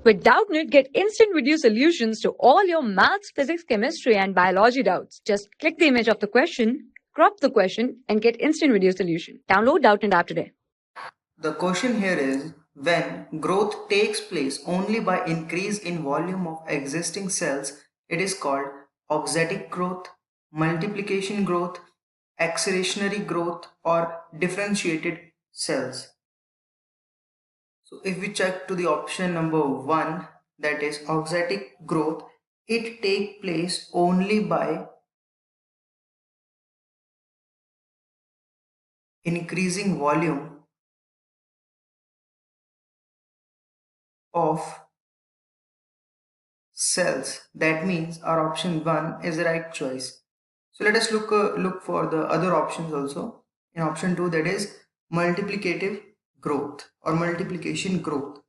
With Doubtnut, get instant video solutions to all your maths, physics, chemistry, and biology doubts. Just click the image of the question, crop the question, and get instant video solution. Download Doubtnut app today. The question here is, when growth takes place only by increase in volume of existing cells, it is called auxetic growth, multiplication growth, accelerationary growth, or differentiated cells. So if we check to the option number 1, that is auxetic growth, it takes place only by increasing volume of cells. That means our option 1 is the right choice. So let us look for the other options also. In option 2, that is multiplicative growth or multiplication growth,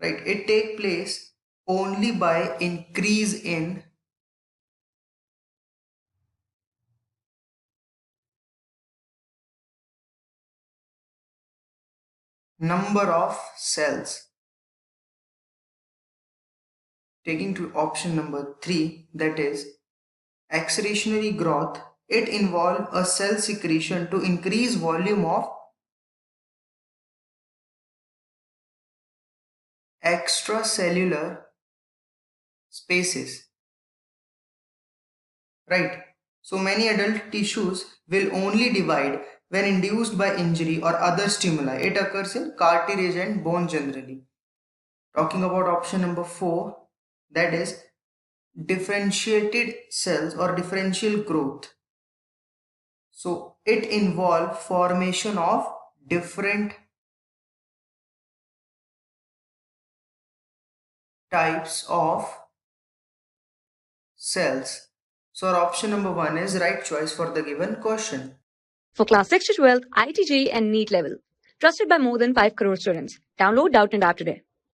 right? It takes place only by increase in number of cells. Taking to option number 3, that is accelerationary growth, it involves a cell secretion to increase volume of extracellular spaces, right? So many adult tissues will only divide when induced by injury or other stimuli. It occurs in cartilage and bone generally. Talking about option number 4, that is differentiated cells or differential growth. So it involves formation of different types of cells. So our option number 1 is right choice for the given question. For class 6 to 12, IIT JEE and NEET level. Trusted by more than 5 crore students. Download Doubtnut app today.